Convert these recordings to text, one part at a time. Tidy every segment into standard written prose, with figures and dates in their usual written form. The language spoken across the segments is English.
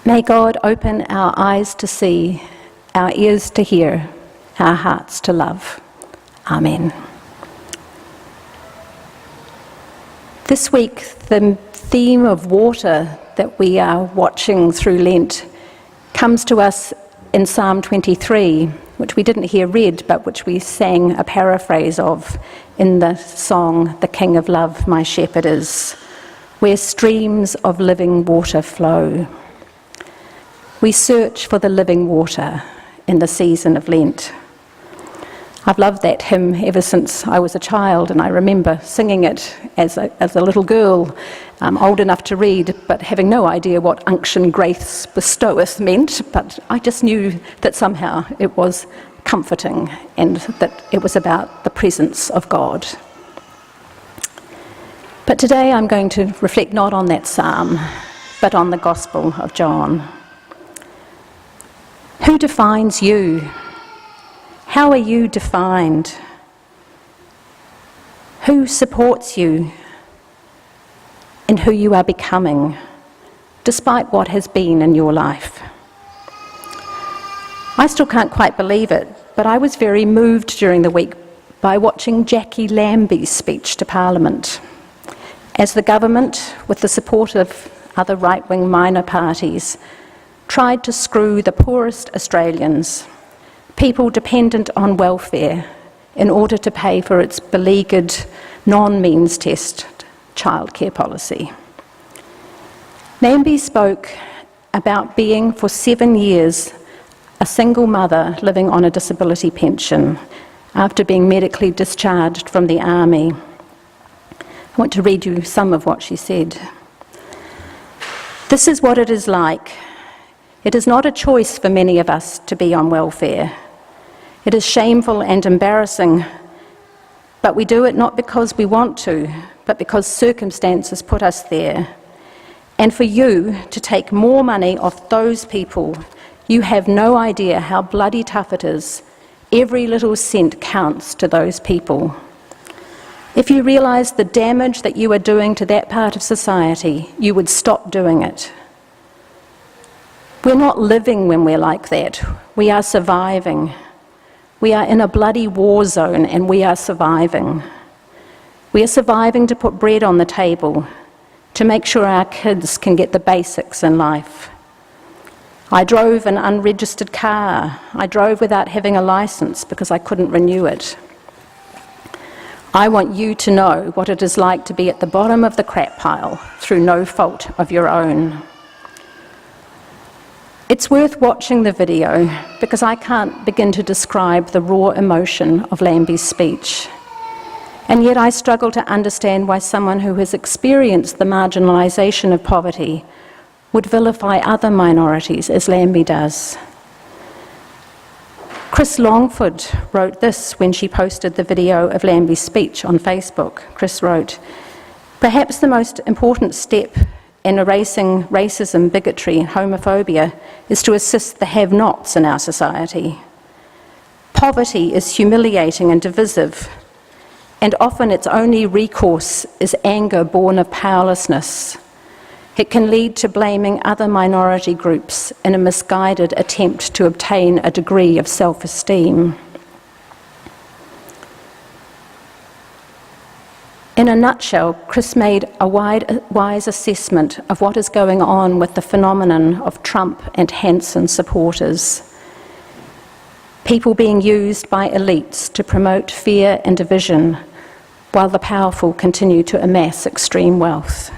May God open our eyes to see, our ears to hear, our hearts to love. Amen. This week, the theme of water that we are watching through Lent comes to us in Psalm 23, which we didn't hear read, but which we sang a paraphrase of in the song, "The King of Love, my shepherd is," where streams of living water flow. We search for the living water in the season of Lent. I've loved that hymn ever since I was a child, and I remember singing it as a little girl, old enough to read, but having no idea what unction grace bestoweth meant, but I just knew that somehow it was comforting and that it was about the presence of God. But today I'm going to reflect not on that psalm, but on the Gospel of John. Who defines you? How are you defined? Who supports you in who you are becoming, despite what has been in your life? I still can't quite believe it, but I was very moved during the week by watching Jackie Lambie's speech to Parliament, as the government, with the support of other right-wing minor parties, tried to screw the poorest Australians, people dependent on welfare, in order to pay for its beleaguered, non-means test childcare policy. Lambie spoke about being for 7 years a single mother living on a disability pension after being medically discharged from the army. I want to read you some of what she said. "This is what it is like. It is not a choice for many of us to be on welfare. It is shameful and embarrassing, but we do it not because we want to, but because circumstances put us there. And for you to take more money off those people, you have no idea how bloody tough it is. Every little cent counts to those people. If you realise the damage that you are doing to that part of society, you would stop doing it. We're not living when we're like that. We are surviving. We are in a bloody war zone and we are surviving. We are surviving to put bread on the table, to make sure our kids can get the basics in life. I drove an unregistered car. I drove without having a licence because I couldn't renew it. I want you to know what it is like to be at the bottom of the crap pile through no fault of your own." It's worth watching the video because I can't begin to describe the raw emotion of Lambie's speech. And yet I struggle to understand why someone who has experienced the marginalisation of poverty would vilify other minorities as Lambie does. Chris Longford wrote this when she posted the video of Lambie's speech on Facebook. Chris wrote, "Perhaps the most important step in erasing racism, bigotry and homophobia is to assist the have-nots in our society. Poverty is humiliating and divisive, and often its only recourse is anger born of powerlessness. It can lead to blaming other minority groups in a misguided attempt to obtain a degree of self-esteem." In a nutshell, Chris made a wise assessment of what is going on with the phenomenon of Trump and Hanson supporters. People being used by elites to promote fear and division, while the powerful continue to amass extreme wealth.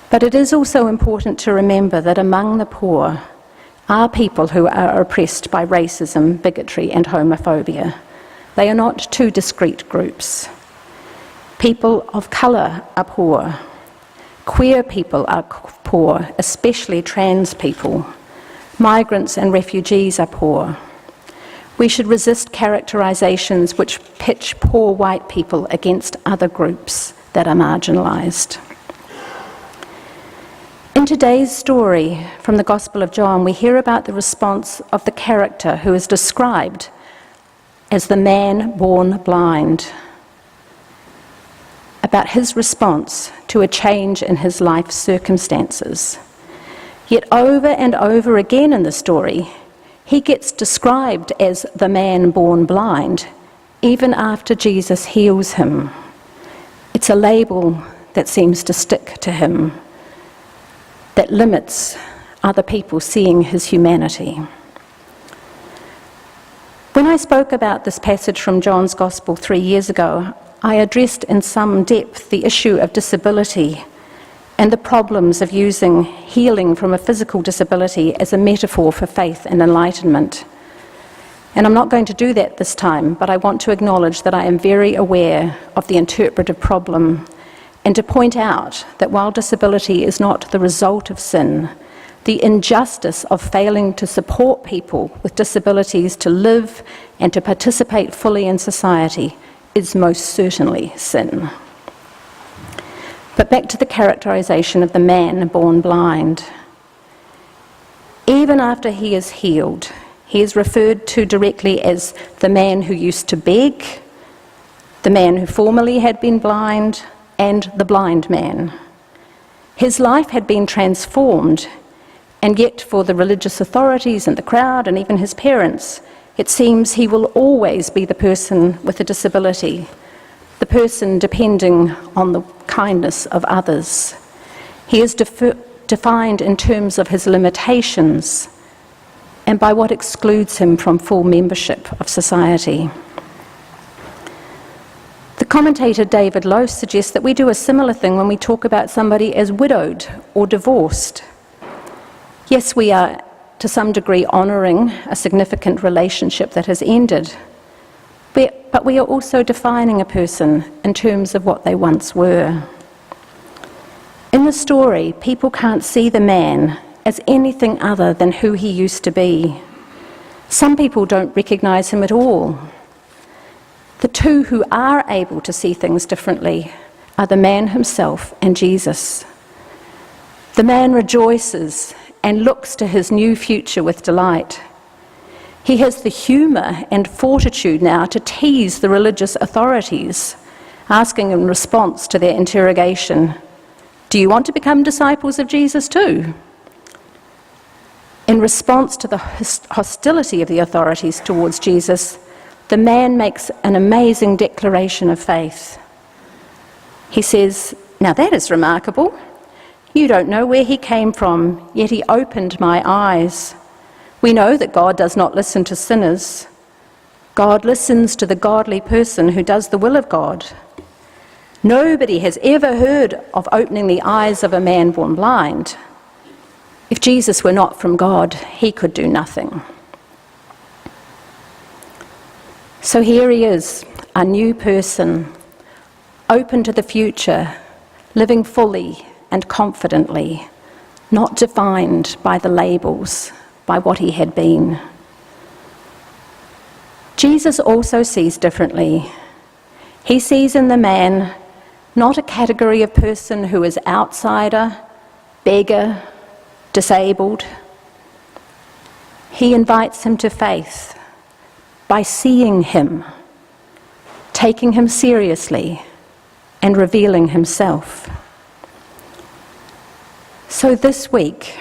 But it is also important to remember that among the poor are people who are oppressed by racism, bigotry and homophobia. They are not two discrete groups. People of colour are poor. Queer people are poor, especially trans people. Migrants and refugees are poor. We should resist characterisations which pitch poor white people against other groups that are marginalised. In today's story from the Gospel of John, we hear about the response of the character who is described as the man born blind, about his response to a change in his life circumstances. Yet over and over again in the story, he gets described as the man born blind, even after Jesus heals him. It's a label that seems to stick to him, that limits other people seeing his humanity. When I spoke about this passage from John's Gospel 3 years ago, I addressed in some depth the issue of disability and the problems of using healing from a physical disability as a metaphor for faith and enlightenment. And I'm not going to do that this time, but I want to acknowledge that I am very aware of the interpretive problem and to point out that while disability is not the result of sin, the injustice of failing to support people with disabilities to live and to participate fully in society is most certainly sin. But back to the characterization of the man born blind. Even after he is healed, he is referred to directly as the man who used to beg, the man who formerly had been blind, and the blind man. His life had been transformed, and yet for the religious authorities and the crowd and even his parents, it seems he will always be the person with a disability, the person depending on the kindness of others. He is defined in terms of his limitations and by what excludes him from full membership of society. The commentator David Lowe suggests that we do a similar thing when we talk about somebody as widowed or divorced. Yes, we are to some degree honouring a significant relationship that has ended, but we are also defining a person in terms of what they once were. In the story, people can't see the man as anything other than who he used to be. Some people don't recognise him at all. The two who are able to see things differently are the man himself and Jesus. The man rejoices and looks to his new future with delight. He has the humour and fortitude now to tease the religious authorities, asking in response to their interrogation, "Do you want to become disciples of Jesus too?" In response to the hostility of the authorities towards Jesus, the man makes an amazing declaration of faith. He says, "Now that is remarkable. You don't know where he came from, yet he opened my eyes. We know that God does not listen to sinners. God listens to the godly person who does the will of God. Nobody has ever heard of opening the eyes of a man born blind. If Jesus were not from God, he could do nothing." So here he is, a new person, open to the future, living fully and confidently, not defined by the labels, by what he had been. Jesus also sees differently. He sees in the man not a category of person who is outsider, beggar, disabled. He invites him to faith by seeing him, taking him seriously, and revealing himself. So this week,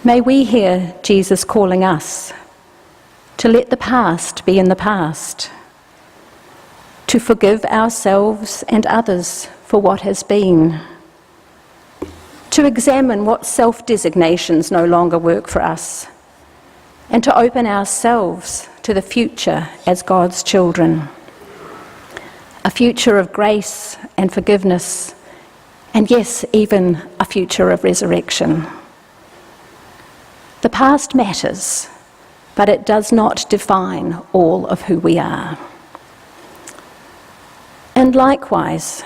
may we hear Jesus calling us to let the past be in the past, to forgive ourselves and others for what has been, to examine what self-designations no longer work for us, and to open ourselves to the future as God's children, a future of grace and forgiveness, and yes, even a future of resurrection. The past matters, but it does not define all of who we are. And likewise,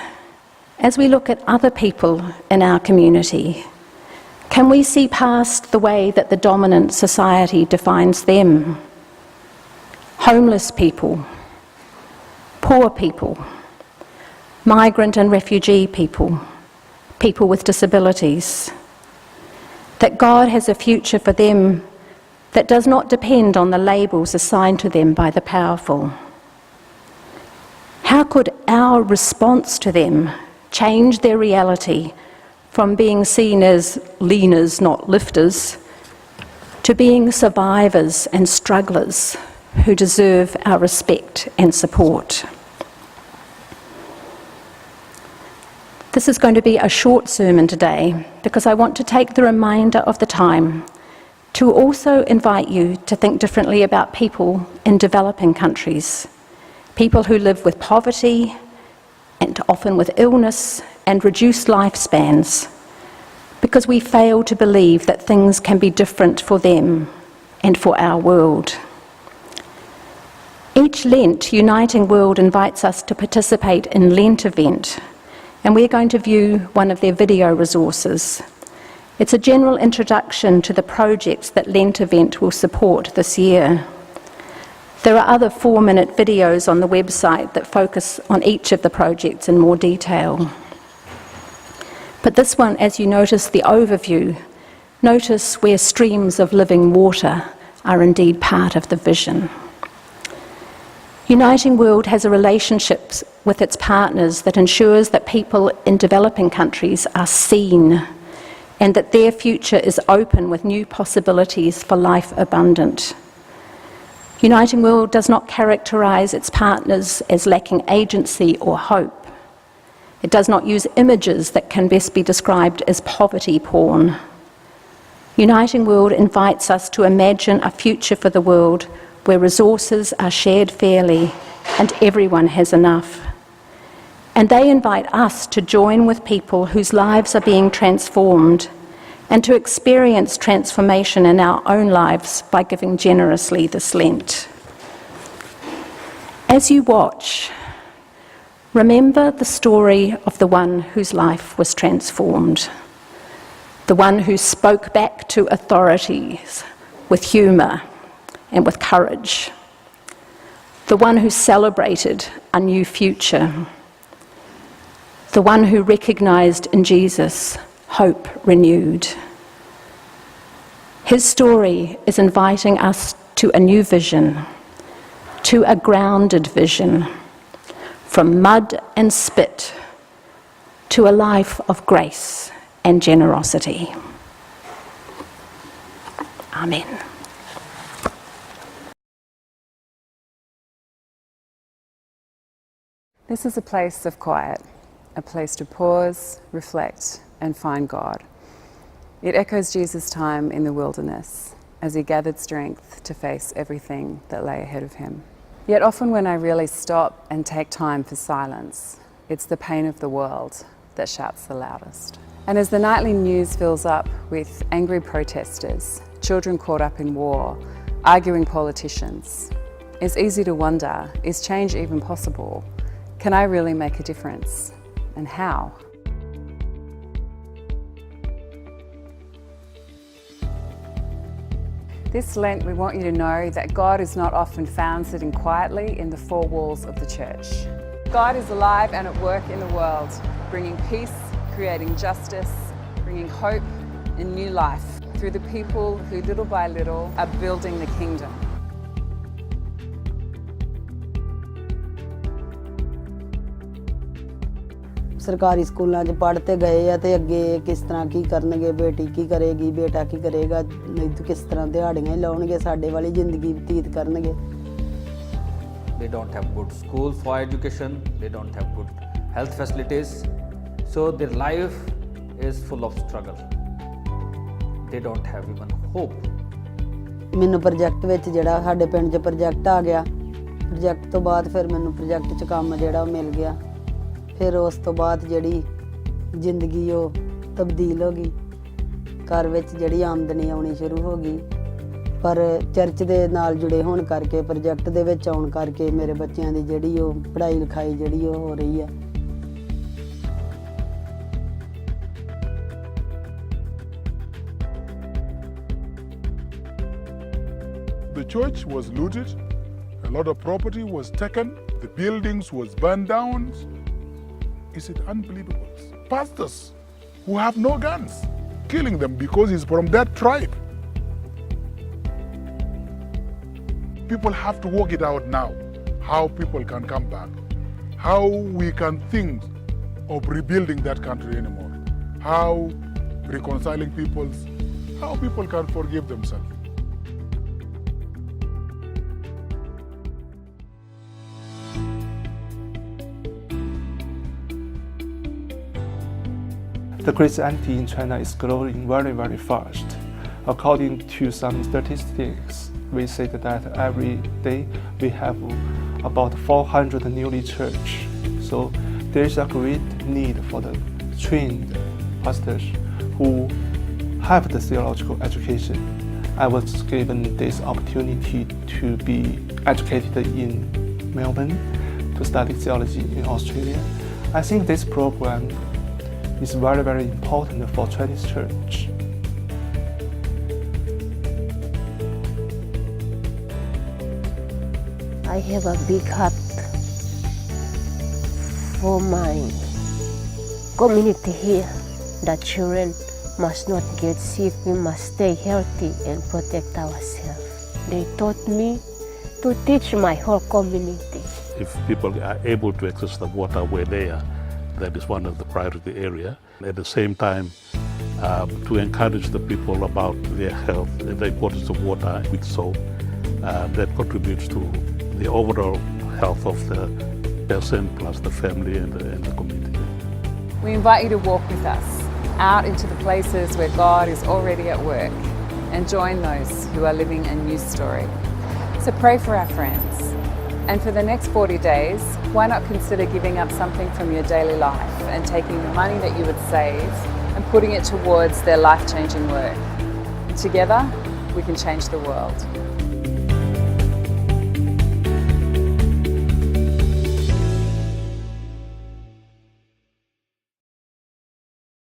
as we look at other people in our community, can we see past the way that the dominant society defines them? Homeless people, poor people, migrant and refugee people, people with disabilities, that God has a future for them that does not depend on the labels assigned to them by the powerful. How could our response to them change their reality from being seen as leaners, not lifters, to being survivors and strugglers who deserve our respect and support. This is going to be a short sermon today because I want to take the remainder of the time to also invite you to think differently about people in developing countries, people who live with poverty and often with illness and reduced lifespans, because we fail to believe that things can be different for them and for our world. Each Lent, Uniting World invites us to participate in Lent event, and we're going to view one of their video resources. It's a general introduction to the projects that Lent event will support this year. There are other 4-minute videos on the website that focus on each of the projects in more detail. But this one, as you notice the overview, notice where streams of living water are indeed part of the vision. Uniting World has a relationship with its partners that ensures that people in developing countries are seen and that their future is open with new possibilities for life abundant. Uniting World does not characterise its partners as lacking agency or hope. It does not use images that can best be described as poverty porn. Uniting World invites us to imagine a future for the world where resources are shared fairly and everyone has enough. And they invite us to join with people whose lives are being transformed and to experience transformation in our own lives by giving generously this Lent. As you watch, remember the story of the one whose life was transformed, the one who spoke back to authorities with humour and with courage, the one who celebrated a new future, the one who recognised in Jesus hope renewed. His story is inviting us to a new vision, to a grounded vision, from mud and spit to a life of grace and generosity. Amen. This is a place of quiet, a place to pause, reflect, and find God. It echoes Jesus' time in the wilderness as he gathered strength to face everything that lay ahead of him. Yet often when I really stop and take time for silence, it's the pain of the world that shouts the loudest. And as the nightly news fills up with angry protesters, children caught up in war, arguing politicians, it's easy to wonder, is change even possible? Can I really make a difference? And how? This Lent, we want you to know that God is not often found sitting quietly in the four walls of the church. God is alive and at work in the world, bringing peace, creating justice, bringing hope and new life through the people who little by little are building the kingdom. ਸਰਕਾਰੀ ਸਕੂਲਾਂ 'ਚ ਪੜ੍ਹਤੇ ਗਏ ਆ ਤੇ ਅੱਗੇ ਕਿਸ ਤਰ੍ਹਾਂ ਕੀ ਕਰਨਗੇ, ਬੇਟੀ ਕੀ ਕਰੇਗੀ, ਬੇਟਾ ਕੀ ਕਰੇਗਾ, ਨਹੀਂ ਤਾਂ ਕਿਸ ਤਰ੍ਹਾਂ ਦਿਹਾੜੀਆਂ ਹੀ ਲਾਉਣਗੇ, ਸਾਡੇ ਵਾਲੀ ਜ਼ਿੰਦਗੀ ਬਤੀਤ ਕਰਨਗੇ. They don't have good schools for education, they don't have good health facilities, so their life is full of struggle. They don't have even hope. ਮੈਨੂੰ ਪ੍ਰੋਜੈਕਟ ਵਿੱਚ ਜਿਹੜਾ ਸਾਡੇ ਪਿੰਡ 'ਚ ਪ੍ਰੋਜੈਕਟ ਆ ਗਿਆ, ਪ੍ਰੋਜੈਕਟ ਤੋਂ ਬਾਅਦ ਫਿਰ ਮੈਨੂੰ ਪ੍ਰੋਜੈਕਟ 'ਚ ਕੰਮ ਜਿਹੜਾ ਉਹ ਮਿਲ ਗਿਆ. ਫਿਰ ਉਸ ਤੋਂ ਬਾਅਦ ਜਿਹੜੀ ਜ਼ਿੰਦਗੀ ਉਹ ਤਬਦੀਲ ਹੋ ਗਈ, ਘਰ ਵਿੱਚ ਜਿਹੜੀ ਆਮਦਨੀ ਆਉਣੀ ਸ਼ੁਰੂ ਹੋ ਗਈ. ਪਰ ਚਰਚ ਦੇ ਨਾਲ ਜੁੜੇ ਹੋਣ ਕਰਕੇ, ਪ੍ਰੋਜੈਕਟ ਦੇ ਵਿੱਚ ਆਉਣ ਕਰਕੇ ਮੇਰੇ ਬੱਚਿਆਂ ਦੀ ਜਿਹੜੀ ਉਹ ਪੜ੍ਹਾਈ ਲਿਖਾਈ ਜਿਹੜੀ ਉਹ ਹੋ ਰਹੀ ਹੈ. The church was looted, a lot of property was taken, the buildings was burned down. Is it unbelievable? Pastors who have no guns, killing them because he's from that tribe. People have to work it out now, how people can come back, how we can think of rebuilding that country anymore. how reconciling how people can forgive themselves. The Christianity in China is growing very, very fast. According to some statistics, we say that every day we have about 400 newly church. So there is a great need for the trained pastors who have the theological education. I was given this opportunity to be educated in Melbourne to study theology in Australia. I think this program is very, very important for Chinese church. I have a big heart for my community here. The children must not get sick. We must stay healthy and protect ourselves. They taught me to teach my whole community. If people are able to access the water where they are, that is one of the priority area. At the same time, to encourage the people about their health and the importance of water with soap, that contributes to the overall health of the person plus the family and the community. We invite you to walk with us out into the places where God is already at work and join those who are living a new story. So pray for our friends. And for the next 40 days, why not consider giving up something from your daily life and taking the money that you would save and putting it towards their life-changing work. Together, we can change the world.